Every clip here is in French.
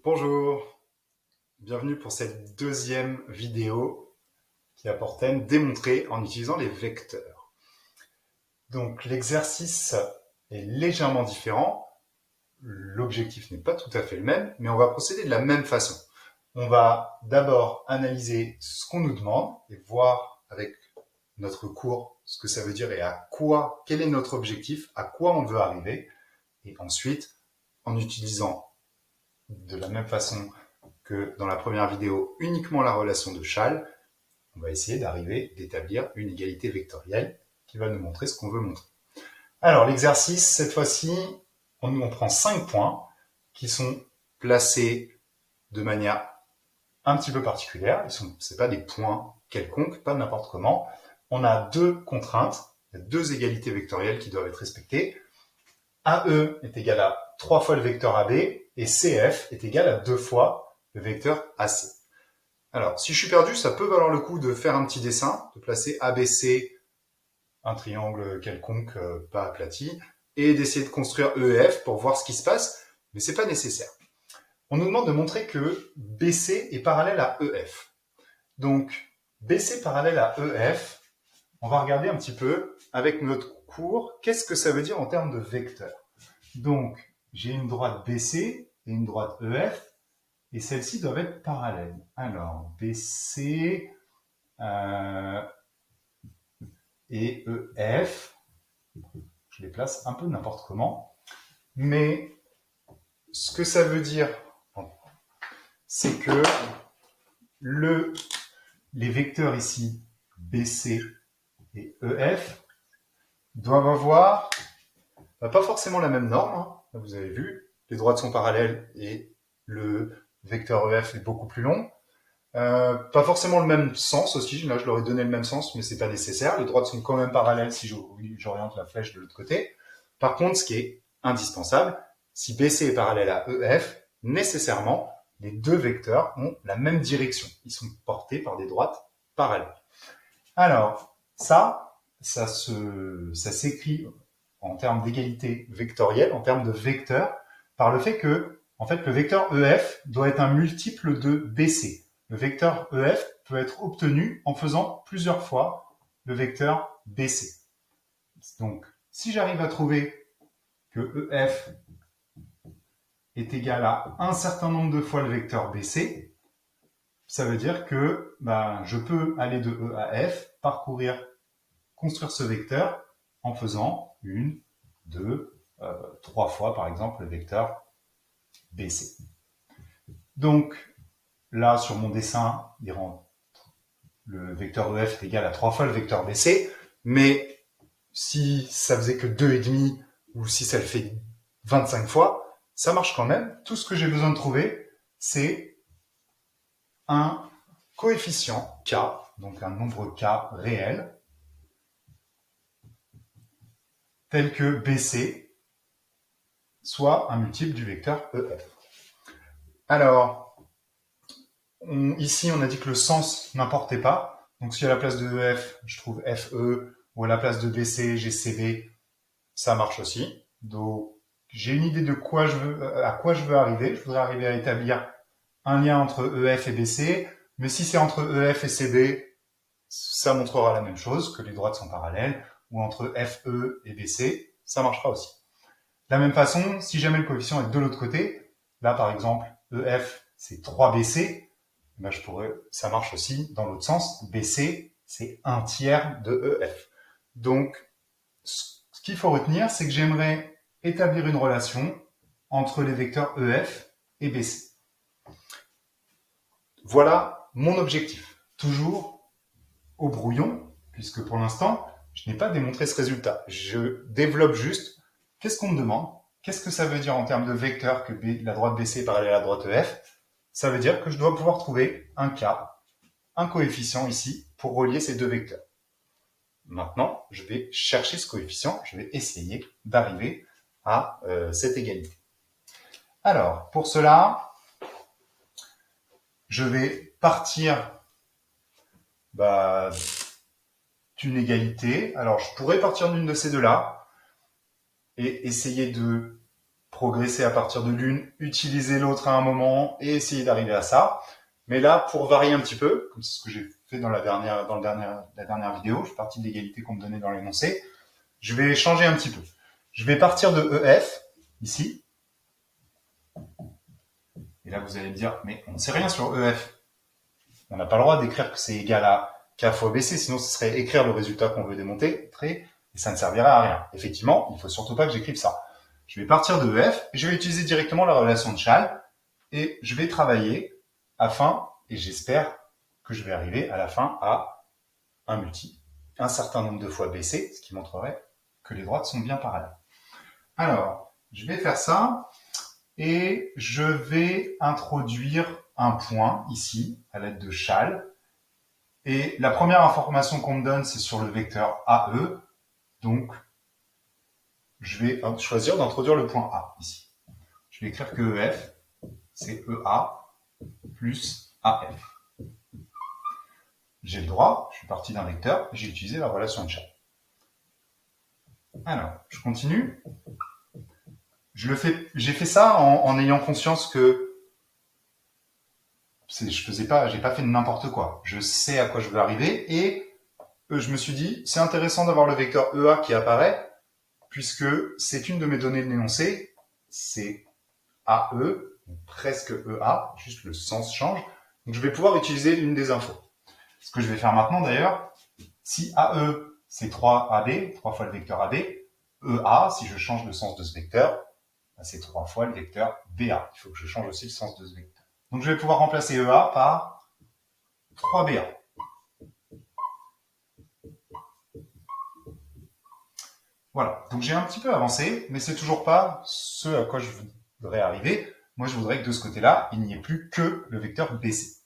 Bonjour, bienvenue pour cette deuxième vidéo qui a pour thème démontrer en utilisant les vecteurs. Donc l'exercice est légèrement différent, l'objectif n'est pas tout à fait le même, mais on va procéder de la même façon. On va d'abord analyser ce qu'on nous demande et voir avec notre cours ce que ça veut dire et quel est notre objectif, à quoi on veut arriver. Et ensuite, en utilisant de la même façon que dans la première vidéo, uniquement la relation de Schall, on va essayer d'établir une égalité vectorielle qui va nous montrer ce qu'on veut montrer. Alors l'exercice, cette fois-ci, on prend 5 points qui sont placés de manière un petit peu particulière. Ce ne sont pas des points quelconques, pas n'importe comment. On a deux contraintes, deux égalités vectorielles qui doivent être respectées. AE est égal à 3 fois le vecteur AB et CF est égal à 2 fois le vecteur AC. Alors, si je suis perdu, ça peut valoir le coup de faire un petit dessin, de placer ABC, un triangle quelconque pas aplati, et d'essayer de construire EF pour voir ce qui se passe, mais c'est pas nécessaire. On nous demande de montrer que BC est parallèle à EF. Donc, BC parallèle à EF, on va regarder un petit peu avec notre cours, qu'est-ce que ça veut dire en termes de vecteurs. Donc, j'ai une droite BC et une droite EF, et celles-ci doivent être parallèles. Alors, BC et EF, je les place un peu n'importe comment, mais ce que ça veut dire, c'est que les vecteurs ici, BC et EF, doivent avoir pas forcément la même norme, hein. Là, vous avez vu, les droites sont parallèles et le vecteur EF est beaucoup plus long. Pas forcément le même sens aussi, là je leur ai donné le même sens, mais c'est pas nécessaire. Les droites sont quand même parallèles si j'oriente la flèche de l'autre côté. Par contre, ce qui est indispensable, si BC est parallèle à EF, nécessairement, les deux vecteurs ont la même direction. Ils sont portés par des droites parallèles. Alors, ça s'écrit en termes d'égalité vectorielle, en termes de vecteurs, par le fait que, en fait, le vecteur EF doit être un multiple de BC. Le vecteur EF peut être obtenu en faisant plusieurs fois le vecteur BC. Donc, si j'arrive à trouver que EF est égal à un certain nombre de fois le vecteur BC, ça veut dire que je peux aller de E à F, construire ce vecteur en faisant une, deux, trois fois, par exemple, le vecteur BC. Donc, là, sur mon dessin, le vecteur EF est égal à 3 fois le vecteur BC, mais si ça faisait que 2,5 ou si ça le fait 25 fois, ça marche quand même. Tout ce que j'ai besoin de trouver, c'est un coefficient K, donc un nombre K réel, tel que BC soit un multiple du vecteur EF. Alors, ici, on a dit que le sens n'importait pas. Donc, si à la place de EF, je trouve FE, ou à la place de BC, j'ai CB, ça marche aussi. Donc, j'ai une idée de à quoi je veux arriver. Je voudrais arriver à établir un lien entre EF et BC, mais si c'est entre EF et CB, ça montrera la même chose, que les droites sont parallèles, ou entre FE et BC, ça marchera aussi. De la même façon, si jamais le coefficient est de l'autre côté, là par exemple, EF c'est 3BC, ça marche aussi dans l'autre sens, BC c'est 1/3 de EF. Donc, ce qu'il faut retenir, c'est que j'aimerais établir une relation entre les vecteurs EF et BC. Voilà mon objectif. Toujours au brouillon, puisque pour l'instant, je n'ai pas démontré ce résultat. Je développe juste qu'est-ce qu'on me demande, qu'est-ce que ça veut dire en termes de vecteur que la droite BC est parallèle à la droite EF. Ça veut dire que je dois pouvoir trouver un K, un coefficient ici, pour relier ces deux vecteurs. Maintenant, je vais chercher ce coefficient, je vais essayer d'arriver à cette égalité. Alors, pour cela, je vais partir d'une égalité. Alors, je pourrais partir d'une de ces deux-là et essayer de progresser à partir de l'une, utiliser l'autre à un moment et essayer d'arriver à ça. Mais là, pour varier un petit peu, comme c'est ce que j'ai fait dans la dernière vidéo, je suis parti de l'égalité qu'on me donnait dans l'énoncé, je vais changer un petit peu. Je vais partir de EF, ici. Et là, vous allez me dire, mais on ne sait rien sur EF. On n'a pas le droit d'écrire que c'est égal à K fois BC, sinon ce serait écrire le résultat qu'on veut démontrer, et ça ne servirait à rien. Effectivement, il ne faut surtout pas que j'écrive ça. Je vais partir de EF, et je vais utiliser directement la relation de Schall, et je vais travailler afin, et j'espère que je vais arriver à la fin à un certain nombre de fois BC, ce qui montrerait que les droites sont bien parallèles. Alors, je vais faire ça, et je vais introduire un point ici, à l'aide de Schall. Et la première information qu'on me donne, c'est sur le vecteur AE. Donc, je vais choisir d'introduire le point A ici. Je vais écrire que EF, c'est EA plus AF. J'ai le droit, je suis parti d'un vecteur, j'ai utilisé la relation de Schall. Alors, je continue. J'ai fait ça en ayant conscience que j'ai pas fait n'importe quoi. Je sais à quoi je veux arriver et je me suis dit, c'est intéressant d'avoir le vecteur EA qui apparaît puisque c'est une de mes données de l'énoncé, c'est AE, presque EA, juste le sens change. Donc je vais pouvoir utiliser une des infos. Ce que je vais faire maintenant d'ailleurs, si AE c'est 3AB, 3 fois le vecteur AB, EA, si je change le sens de ce vecteur, c'est 3 fois le vecteur BA. Il faut que je change aussi le sens de ce vecteur. Donc je vais pouvoir remplacer EA par 3BA. Voilà, donc j'ai un petit peu avancé, mais c'est toujours pas ce à quoi je voudrais arriver. Moi, je voudrais que de ce côté-là, il n'y ait plus que le vecteur BC.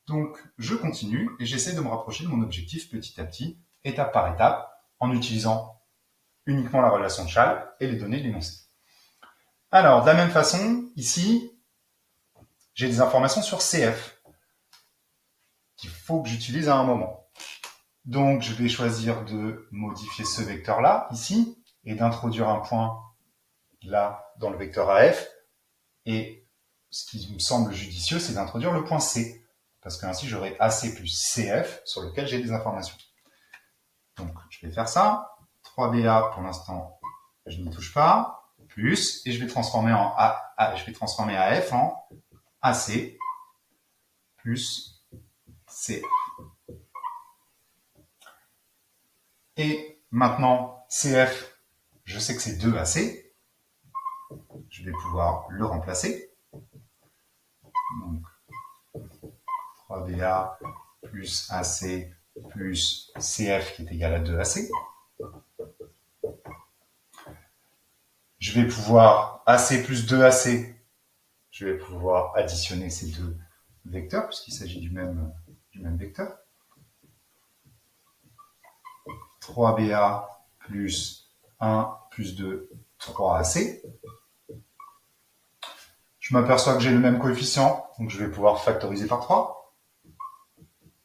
Donc, je continue et j'essaie de me rapprocher de mon objectif petit à petit, étape par étape, en utilisant uniquement la relation de Schall et les données de l'énoncé. Alors, de la même façon, ici, j'ai des informations sur CF qu'il faut que j'utilise à un moment. Donc, je vais choisir de modifier ce vecteur-là, ici, et d'introduire un point là, dans le vecteur AF. Et ce qui me semble judicieux, c'est d'introduire le point C, parce qu'ainsi, j'aurai AC plus CF, sur lequel j'ai des informations. Donc, je vais faire ça. 3BA, pour l'instant, je n'y touche pas. Plus, et je vais transformer AF en AC plus CF. Et maintenant, CF, je sais que c'est 2AC. Je vais pouvoir le remplacer. Donc, 3BA plus AC plus CF qui est égal à 2AC. Je vais pouvoir AC plus 2AC, je vais pouvoir additionner ces deux vecteurs puisqu'il s'agit du même vecteur. 3BA plus 1 plus 2, 3AC. Je m'aperçois que j'ai le même coefficient, donc je vais pouvoir factoriser par 3.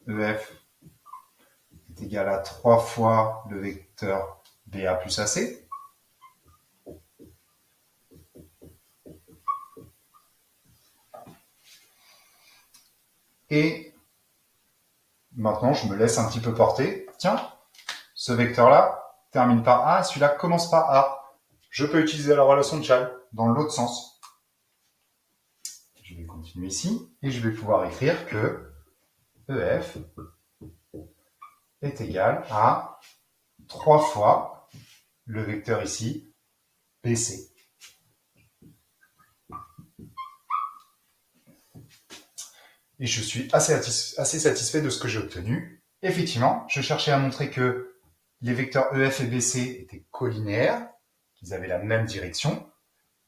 EF est égal à 3 fois le vecteur BA plus AC. Et maintenant, je me laisse un petit peu porter. Tiens, ce vecteur-là termine par A, celui-là commence par A. Je peux utiliser la relation de Schall dans l'autre sens. Je vais continuer ici et je vais pouvoir écrire que EF est égal à 3 fois le vecteur ici, BC. Et je suis assez satisfait de ce que j'ai obtenu. Effectivement, je cherchais à montrer que les vecteurs EF et BC étaient collinéaires, qu'ils avaient la même direction,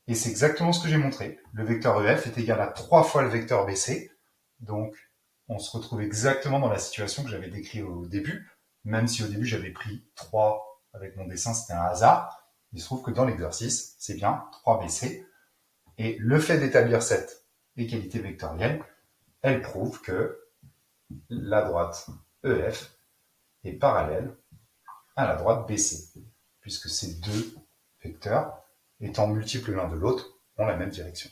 et c'est exactement ce que j'ai montré. Le vecteur EF est égal à 3 fois le vecteur BC, donc on se retrouve exactement dans la situation que j'avais décrite au début, même si au début j'avais pris 3 avec mon dessin, c'était un hasard. Il se trouve que dans l'exercice, c'est bien 3BC, et le fait d'établir cette égalité vectorielle, elle prouve que la droite EF est parallèle à la droite BC, puisque ces deux vecteurs étant multiples l'un de l'autre, ont la même direction.